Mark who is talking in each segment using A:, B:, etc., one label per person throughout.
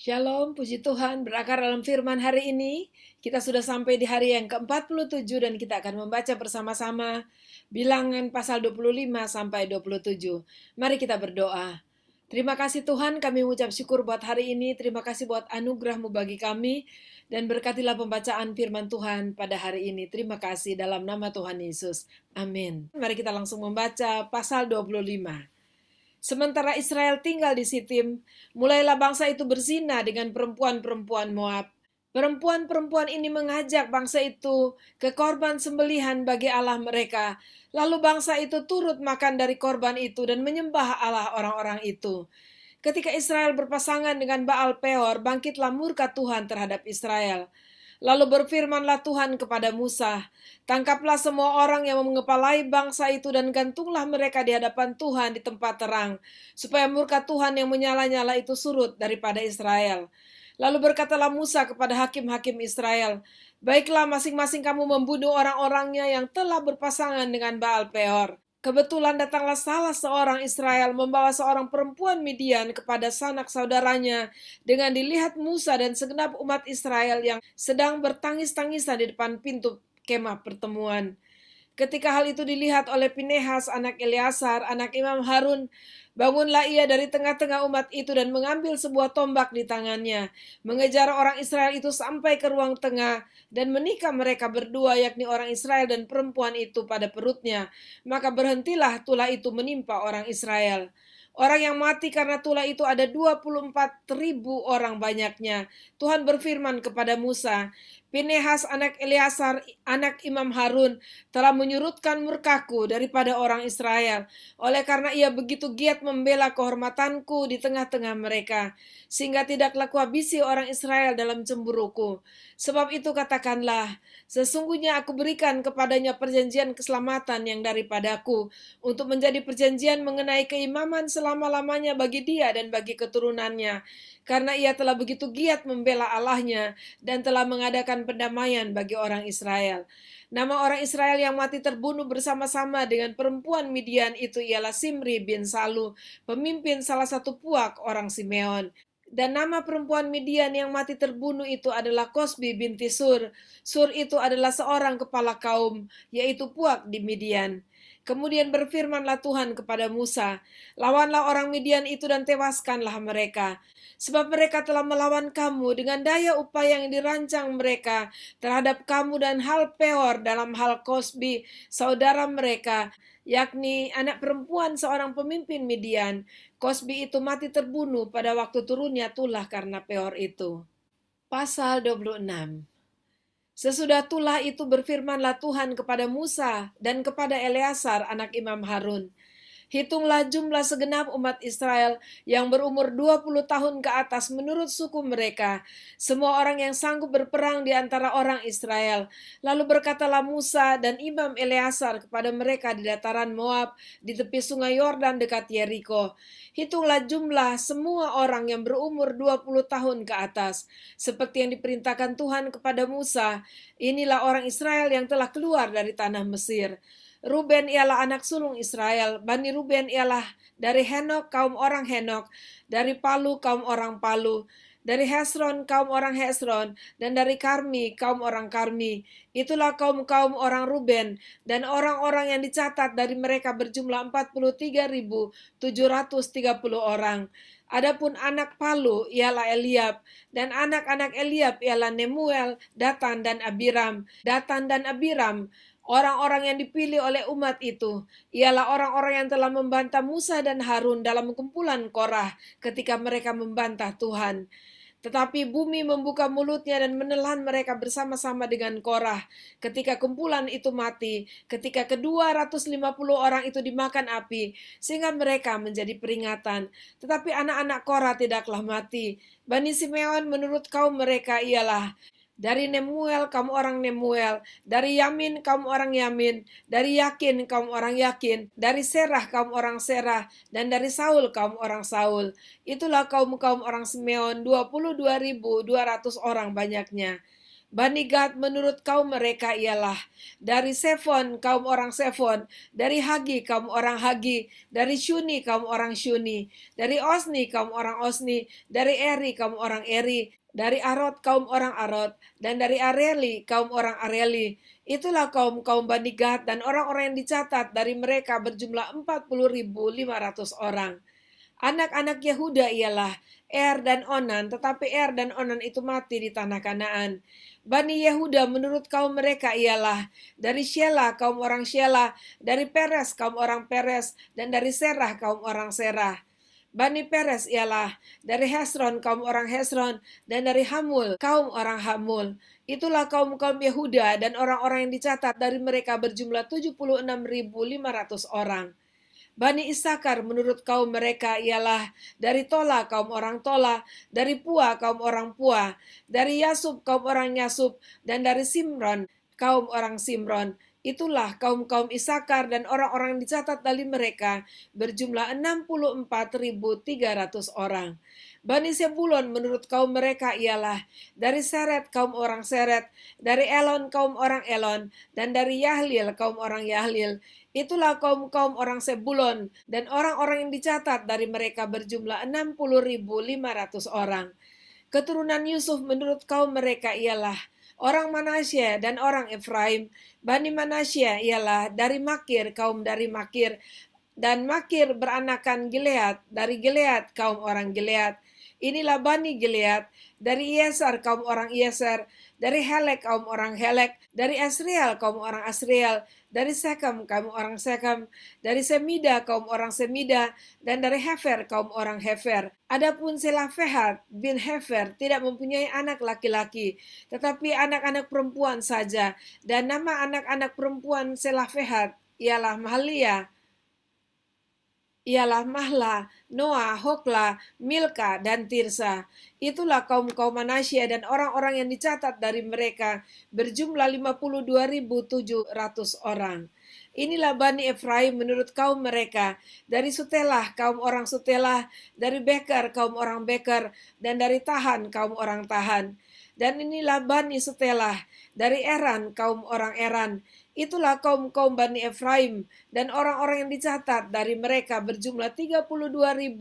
A: Shalom, puji Tuhan, berakar dalam firman hari ini. Kita sudah sampai di hari yang ke-47 dan kita akan membaca bersama-sama Bilangan pasal 25 sampai 27. Mari kita berdoa. Terima kasih Tuhan, kami mengucap syukur buat hari ini. Terima kasih buat anugerah-Mu bagi kami. Dan berkatilah pembacaan firman Tuhan pada hari ini. Terima kasih dalam nama Tuhan Yesus. Amin. Mari kita langsung membaca pasal 25. Sementara Israel tinggal di Sitim, mulailah bangsa itu berzina dengan perempuan-perempuan Moab. Perempuan-perempuan ini mengajak bangsa itu ke korban sembelihan bagi Allah mereka. Lalu bangsa itu turut makan dari korban itu dan menyembah Allah orang-orang itu. Ketika Israel berpasangan dengan Baal Peor, bangkitlah murka Tuhan terhadap Israel. Lalu berfirmanlah Tuhan kepada Musa, tangkaplah semua orang yang mengepalai bangsa itu dan gantunglah mereka di hadapan Tuhan di tempat terang, supaya murka Tuhan yang menyala-nyala itu surut daripada Israel. Lalu berkatalah Musa kepada hakim-hakim Israel, baiklah masing-masing kamu membunuh orang-orangnya yang telah berpasangan dengan Baal Peor. Kebetulan datanglah salah seorang Israel membawa seorang perempuan Midian kepada sanak saudaranya dengan dilihat Musa dan segenap umat Israel yang sedang bertangis-tangisan di depan pintu kemah pertemuan. Ketika hal itu dilihat oleh Pinehas anak Eleazar, anak Imam Harun, bangunlah ia dari tengah-tengah umat itu dan mengambil sebuah tombak di tangannya, mengejar orang Israel itu sampai ke ruang tengah dan menikam mereka berdua, yakni orang Israel dan perempuan itu pada perutnya. Maka berhentilah tulah itu menimpa orang Israel. Orang yang mati karena tulah itu ada 24.000 orang banyaknya. Tuhan berfirman kepada Musa, Pinehas anak Eleazar, anak Imam Harun, telah menyurutkan murkaku daripada orang Israel. Oleh karena ia begitu giat membela kehormatanku di tengah-tengah mereka, sehingga tidaklah kuhabisi orang Israel dalam cemburuku. Sebab itu katakanlah, sesungguhnya aku berikan kepadanya perjanjian keselamatan yang daripadaku, untuk menjadi perjanjian mengenai keimaman selama-lamanya bagi dia dan bagi keturunannya, karena ia telah begitu giat membela Allahnya dan telah mengadakan pendamaian bagi orang Israel. Nama orang Israel yang mati terbunuh bersama-sama dengan perempuan Midian itu ialah Simri bin Salu, pemimpin salah satu puak orang Simeon. Dan nama perempuan Midian yang mati terbunuh itu adalah Kosbi binti Sur. Sur itu adalah seorang kepala kaum, yaitu puak di Midian. Kemudian berfirmanlah Tuhan kepada Musa, lawanlah orang Midian itu dan tewaskanlah mereka. Sebab mereka telah melawan kamu dengan daya upaya yang dirancang mereka terhadap kamu dan hal Peor dalam hal Kosbi, saudara mereka, yakni anak perempuan seorang pemimpin Midian. Kosbi itu mati terbunuh pada waktu turunnya tulah karena Peor itu. Pasal 26. Sesudah tulah itu berfirmanlah Tuhan kepada Musa dan kepada Eleazar anak Imam Harun. Hitunglah jumlah segenap umat Israel yang berumur 20 tahun ke atas menurut suku mereka, semua orang yang sanggup berperang di antara orang Israel. Lalu berkatalah Musa dan Imam Eleazar kepada mereka di dataran Moab, di tepi sungai Yordan dekat Yeriko. Hitunglah jumlah semua orang yang berumur 20 tahun ke atas, seperti yang diperintahkan Tuhan kepada Musa. Inilah orang Israel yang telah keluar dari tanah Mesir. Ruben ialah anak sulung Israel. Bani Ruben ialah dari Henok, kaum orang Henok, dari Palu, kaum orang Palu, dari Hesron, kaum orang Hesron, dan dari Karmi, kaum orang Karmi. Itulah kaum-kaum orang Ruben, dan orang-orang yang dicatat dari mereka berjumlah 43.730 orang. Adapun anak Palu ialah Eliab, dan anak-anak Eliab ialah Nemuel, Datan, dan Abiram. Datan dan Abiram, orang-orang yang dipilih oleh umat itu, ialah orang-orang yang telah membantah Musa dan Harun dalam kumpulan Korah ketika mereka membantah Tuhan. Tetapi bumi membuka mulutnya dan menelan mereka bersama-sama dengan Korah. Ketika kumpulan itu mati, ketika ke-250 orang itu dimakan api, sehingga mereka menjadi peringatan. Tetapi anak-anak Korah tidaklah mati. Bani Simeon menurut kaum mereka ialah dari Nemuel, kaum orang Nemuel. Dari Yamin, kaum orang Yamin. Dari Yakin, kaum orang Yakin. Dari Serah, kaum orang Serah. Dan dari Saul, kaum orang Saul. Itulah kaum-kaum orang Simeon, 22.200 orang banyaknya. Bani Gad menurut kaum mereka ialah dari Sefon kaum orang Sefon, dari Hagi kaum orang Hagi, dari Syuni kaum orang Syuni, dari Osni kaum orang Osni, dari Eri kaum orang Eri, dari Arod kaum orang Arod, dan dari Areli kaum orang Areli. Itulah kaum-kaum Bani Gad, dan orang-orang yang dicatat dari mereka berjumlah 40.500 orang. Anak-anak Yehuda ialah Er dan Onan, tetapi Er dan Onan itu mati di tanah Kanaan. Bani Yehuda menurut kaum mereka ialah dari Shelah kaum orang Shelah, dari Peres kaum orang Peres, dan dari Serah kaum orang Serah. Bani Peres ialah dari Hesron kaum orang Hesron, dan dari Hamul kaum orang Hamul. Itulah kaum-kaum Yehuda, dan orang-orang yang dicatat dari mereka berjumlah 76.500 orang. Bani Isakar menurut kaum mereka ialah dari Tola kaum orang Tola, dari Pua kaum orang Pua, dari Yasub kaum orang Yasub, dan dari Simron kaum orang Simron. Itulah kaum-kaum Isakar, dan orang-orang yang dicatat dari mereka berjumlah 64.300 orang. Bani Sebulon menurut kaum mereka ialah dari Seret kaum orang Seret, dari Elon kaum orang Elon, dan dari Yahlil kaum orang Yahlil. Itulah kaum-kaum orang Sebulon, dan orang-orang yang dicatat dari mereka berjumlah 60.500 orang. Keturunan Yusuf menurut kaum mereka ialah orang Manasye dan orang Efraim. Bani Manasye ialah dari Makir, kaum dari Makir, dan Makir beranakan Gilead, dari Gilead kaum orang Gilead. Inilah Bani Gilead, dari Yeser kaum orang Yeser, dari Helek kaum orang Helek, dari Asriel kaum orang Asriel, dari Sekem kaum orang Sekem, dari Semida kaum orang Semida, dan dari Hefer kaum orang Hefer. Adapun Selafehat bin Hefer tidak mempunyai anak laki-laki, tetapi anak-anak perempuan saja, dan nama anak-anak perempuan Selafehat ialah Mahla, Noah, Hokla, Milka, dan Tirsa. Itulah kaum-kaum Manasye, dan orang-orang yang dicatat dari mereka berjumlah 52.700 orang. Inilah Bani Efraim menurut kaum mereka, dari Sutelah kaum orang Sutelah, dari Beker kaum orang Beker, dan dari Tahan kaum orang Tahan. Dan inilah Bani Sutelah, dari Eran kaum orang Eran. Itulah kaum-kaum Bani Efraim, dan orang-orang yang dicatat dari mereka berjumlah 32.500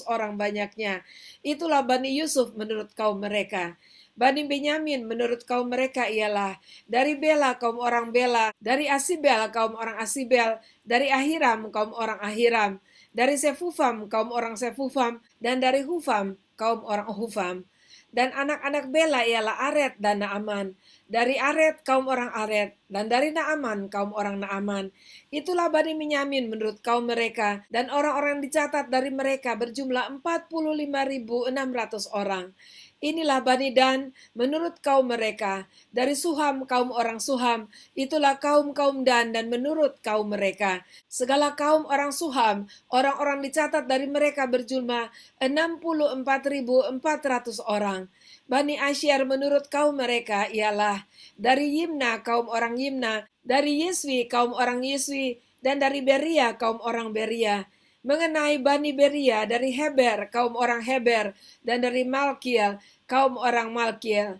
A: orang banyaknya. Itulah Bani Yusuf menurut kaum mereka. Bani Benyamin menurut kaum mereka ialah dari Bela kaum orang Bela, dari Asibel kaum orang Asibel, dari Ahiram kaum orang Ahiram, dari Sefufam kaum orang Sefufam, dan dari Hufam kaum orang Hufam. Dan anak-anak Bela ialah Aret dan Naaman. Dari Aret kaum orang Aret, dan dari Naaman kaum orang Naaman. Itulah Bani Benyamin menurut kaum mereka, dan orang-orang yang dicatat dari mereka berjumlah 45.600 orang. Inilah Bani Dan menurut kaum mereka, dari Suham kaum orang Suham. Itulah kaum-kaum Dan, dan menurut kaum mereka. Segala kaum orang Suham, orang-orang dicatat dari mereka berjumlah 64.400 orang. Bani Asyir menurut kaum mereka ialah dari Yimna kaum orang Yimna, dari Yiswi kaum orang Yiswi, dan dari Beria kaum orang Beria. Mengenai Bani Beria, dari Heber kaum orang Heber, dan dari Malkiel kaum orang Malkiel.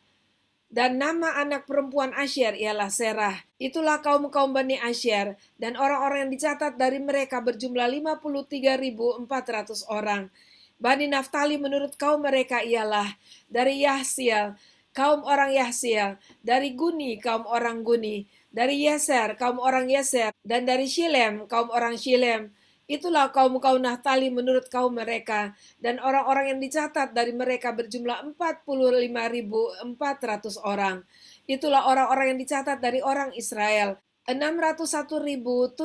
A: Dan nama anak perempuan Asyir ialah Serah. Itulah kaum-kaum Bani Asyir, dan orang-orang yang dicatat dari mereka berjumlah 53.400 orang. Bani Naftali menurut kaum mereka ialah dari Yahsiel, kaum orang Yahsiel, dari Guni, kaum orang Guni, dari Yeser, kaum orang Yeser, dan dari Shilem, kaum orang Shilem. Itulah kaum-kaum Naftali menurut kaum mereka, dan orang-orang yang dicatat dari mereka berjumlah 45.400 orang. Itulah orang-orang yang dicatat dari orang Israel, 601.730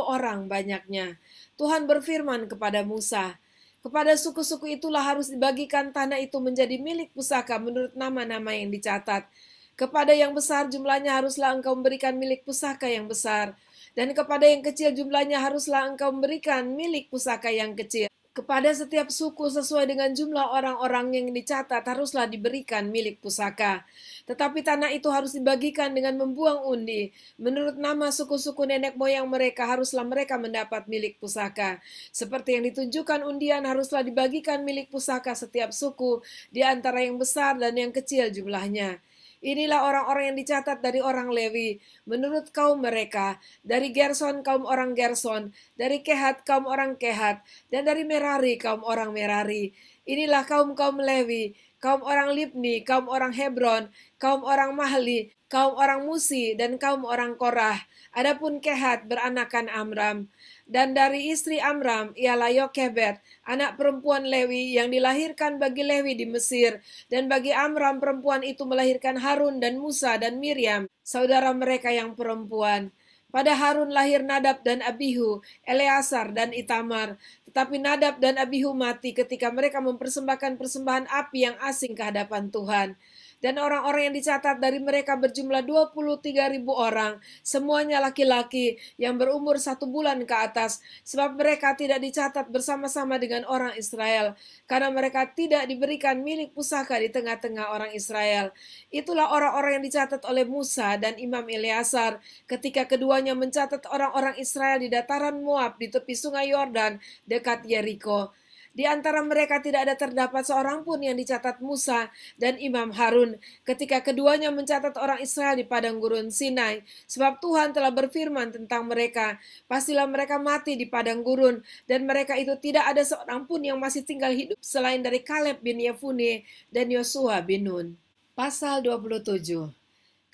A: orang banyaknya. Tuhan berfirman kepada Musa, kepada suku-suku itulah harus dibagikan tanah itu menjadi milik pusaka menurut nama-nama yang dicatat. Kepada yang besar jumlahnya haruslah engkau memberikan milik pusaka yang besar. Dan kepada yang kecil jumlahnya haruslah engkau memberikan milik pusaka yang kecil. Kepada setiap suku sesuai dengan jumlah orang-orang yang dicatat haruslah diberikan milik pusaka. Tetapi tanah itu harus dibagikan dengan membuang undi. Menurut nama suku-suku nenek moyang mereka haruslah mereka mendapat milik pusaka. Seperti yang ditunjukkan undian haruslah dibagikan milik pusaka setiap suku di antara yang besar dan yang kecil jumlahnya. Inilah orang-orang yang dicatat dari orang Lewi, menurut kaum mereka, dari Gerson kaum orang Gerson, dari Kehat kaum orang Kehat, dan dari Merari kaum orang Merari. Inilah kaum-kaum Lewi, kaum orang Libni, kaum orang Hebron, kaum orang Mahli, kaum orang Musi, dan kaum orang Korah. Adapun Kehat beranakan Amram. Dan dari istri Amram ialah Yokebed, anak perempuan Lewi yang dilahirkan bagi Lewi di Mesir. Dan bagi Amram perempuan itu melahirkan Harun dan Musa dan Miriam, saudara mereka yang perempuan. Pada Harun lahir Nadab dan Abihu, Eleazar dan Itamar. Tetapi Nadab dan Abihu mati ketika mereka mempersembahkan persembahan api yang asing ke hadapan Tuhan. Dan orang-orang yang dicatat dari mereka berjumlah 23.000 orang, semuanya laki-laki yang berumur 1 bulan ke atas, sebab mereka tidak dicatat bersama-sama dengan orang Israel, karena mereka tidak diberikan milik pusaka di tengah-tengah orang Israel. Itulah orang-orang yang dicatat oleh Musa dan Imam Eleazar, ketika keduanya mencatat orang-orang Israel di dataran Moab di tepi sungai Yordan dekat Yeriko. Di antara mereka tidak ada terdapat seorang pun yang dicatat Musa dan Imam Harun ketika keduanya mencatat orang Israel di padang gurun Sinai. Sebab Tuhan telah berfirman tentang mereka, pastilah mereka mati di padang gurun, dan mereka itu tidak ada seorang pun yang masih tinggal hidup selain dari Kaleb bin Yefune dan Yosua bin Nun. Pasal 27.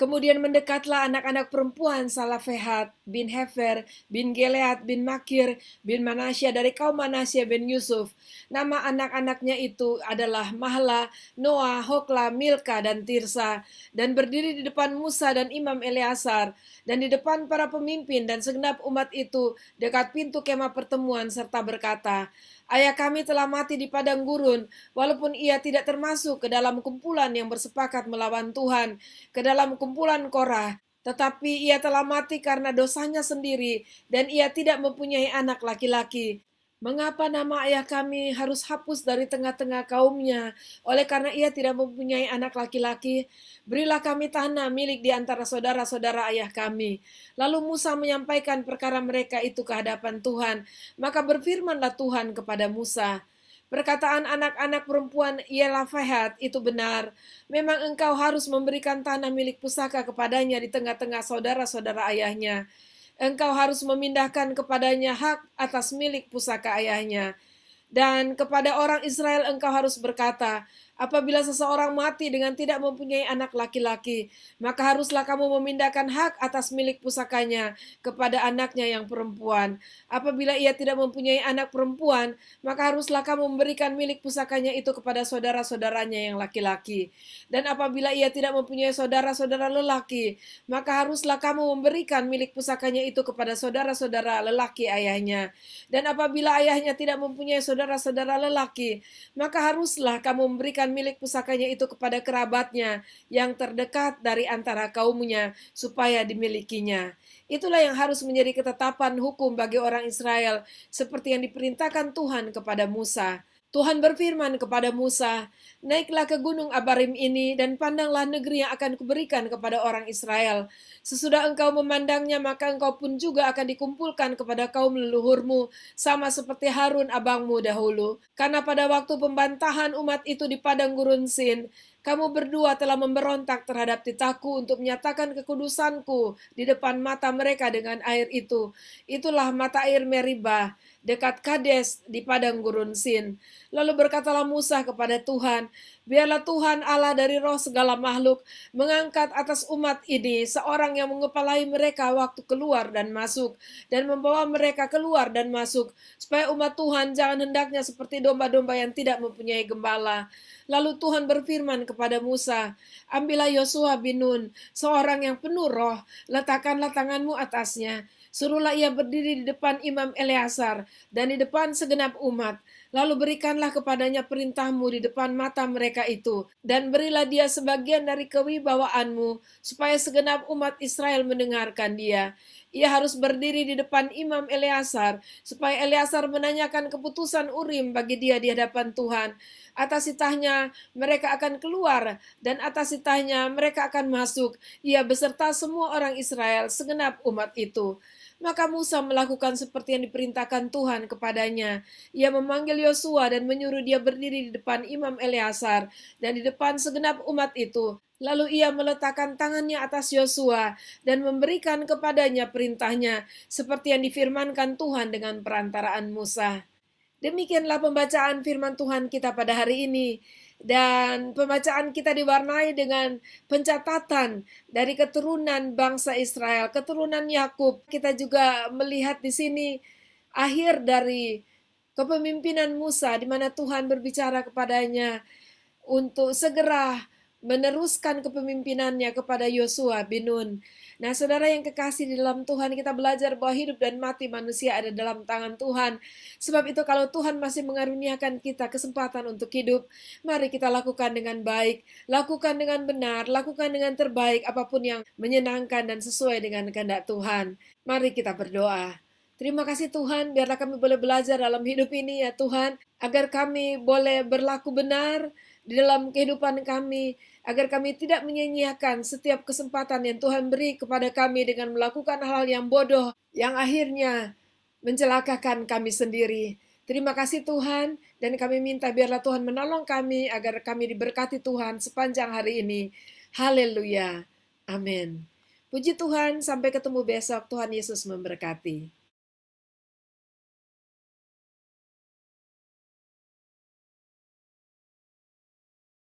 A: Kemudian mendekatlah anak-anak perempuan Salafehat bin Hefer bin Gilead bin Makir bin Manasya dari kaum Manasya bin Yusuf. Nama anak-anaknya itu adalah Mahla, Noah, Hokla, Milka, dan Tirsa. Dan berdiri di depan Musa dan Imam Eleazar, dan di depan para pemimpin dan segenap umat itu dekat pintu kemah pertemuan serta berkata, Ayah kami telah mati di padang gurun, walaupun ia tidak termasuk ke dalam kumpulan yang bersepakat melawan Tuhan, ke dalam kumpulan Korah. Tetapi ia telah mati karena dosanya sendiri, dan ia tidak mempunyai anak laki-laki. Mengapa nama ayah kami harus hapus dari tengah-tengah kaumnya, oleh karena ia tidak mempunyai anak laki-laki? Berilah kami tanah milik di antara saudara-saudara ayah kami. Lalu Musa menyampaikan perkara mereka itu ke hadapan Tuhan. Maka berfirmanlah Tuhan kepada Musa, perkataan anak-anak perempuan Yelafehat itu benar. Memang engkau harus memberikan tanah milik pusaka kepadanya di tengah-tengah saudara-saudara ayahnya. Engkau harus memindahkan kepadanya hak atas milik pusaka ayahnya. Dan kepada orang Israel engkau harus berkata, apabila seseorang mati dengan tidak mempunyai anak laki-laki, maka haruslah kamu memindahkan hak atas milik pusakanya kepada anaknya yang perempuan. Apabila ia tidak mempunyai anak perempuan, maka haruslah kamu memberikan milik pusakanya itu kepada saudara-saudaranya yang laki-laki. Dan apabila ia tidak mempunyai saudara-saudara lelaki, maka haruslah kamu memberikan milik pusakanya itu kepada saudara-saudara lelaki ayahnya. Dan apabila ayahnya tidak mempunyai saudara-saudara lelaki, maka haruslah kamu memberikan milik pusakanya itu kepada kerabatnya yang terdekat dari antara kaumnya, supaya dimilikinya. Itulah yang harus menjadi ketetapan hukum bagi orang Israel, seperti yang diperintahkan Tuhan kepada Musa. Tuhan berfirman kepada Musa, naiklah ke gunung Abarim ini dan pandanglah negeri yang akan kuberikan kepada orang Israel. Sesudah engkau memandangnya, maka engkau pun juga akan dikumpulkan kepada kaum leluhurmu, sama seperti Harun abangmu dahulu. Karena pada waktu pembantahan umat itu di padang gurun Sin, kamu berdua telah memberontak terhadap titahku untuk menyatakan kekudusanku di depan mata mereka dengan air itu. Itulah mata air Meribah, dekat Kades di padang gurun Sin. Lalu berkatalah Musa kepada Tuhan, biarlah Tuhan Allah dari roh segala makhluk mengangkat atas umat ini seorang yang mengepalai mereka waktu keluar dan masuk, dan membawa mereka keluar dan masuk, supaya umat Tuhan jangan hendaknya seperti domba-domba yang tidak mempunyai gembala. Lalu Tuhan berfirman kepada Musa, ambillah Yosua bin Nun, seorang yang penuh roh, letakkanlah tanganmu atasnya. Suruhlah ia berdiri di depan Imam Eleazar dan di depan segenap umat. Lalu berikanlah kepadanya perintah-Mu di depan mata mereka itu, dan berilah dia sebagian dari kewibawaanmu, supaya segenap umat Israel mendengarkan dia. Ia harus berdiri di depan Imam Eleazar, supaya Eleazar menanyakan keputusan Urim bagi dia di hadapan Tuhan. Atas titahnya mereka akan keluar, dan atas titahnya mereka akan masuk, ia beserta semua orang Israel, segenap umat itu. Maka Musa melakukan seperti yang diperintahkan Tuhan kepadanya. Ia memanggil Yosua dan menyuruh dia berdiri di depan Imam Eleazar dan di depan segenap umat itu. Lalu ia meletakkan tangannya atas Yosua dan memberikan kepadanya perintahnya, seperti yang difirmankan Tuhan dengan perantaraan Musa. Demikianlah pembacaan firman Tuhan kita pada hari ini. Dan pembacaan kita diwarnai dengan pencatatan dari keturunan bangsa Israel, keturunan Yakub. Kita juga melihat di sini akhir dari kepemimpinan Musa, di mana Tuhan berbicara kepadanya untuk segera meneruskan kepemimpinannya kepada Yosua bin Nun. Nah, saudara yang kekasih di dalam Tuhan, kita belajar bahwa hidup dan mati manusia ada dalam tangan Tuhan. Sebab itu kalau Tuhan masih mengaruniakan kita kesempatan untuk hidup, mari kita lakukan dengan baik, lakukan dengan benar, lakukan dengan terbaik apapun yang menyenangkan dan sesuai dengan kehendak Tuhan. Mari kita berdoa. Terima kasih Tuhan, biarlah kami boleh belajar dalam hidup ini ya Tuhan, agar kami boleh berlaku benar di dalam kehidupan kami, agar kami tidak menyia-nyiakan setiap kesempatan yang Tuhan beri kepada kami dengan melakukan hal-hal yang bodoh, yang akhirnya mencelakakan kami sendiri. Terima kasih Tuhan, dan kami minta biarlah Tuhan menolong kami, agar kami diberkati Tuhan sepanjang hari ini. Haleluya. Amin. Puji Tuhan, sampai ketemu besok. Tuhan Yesus memberkati.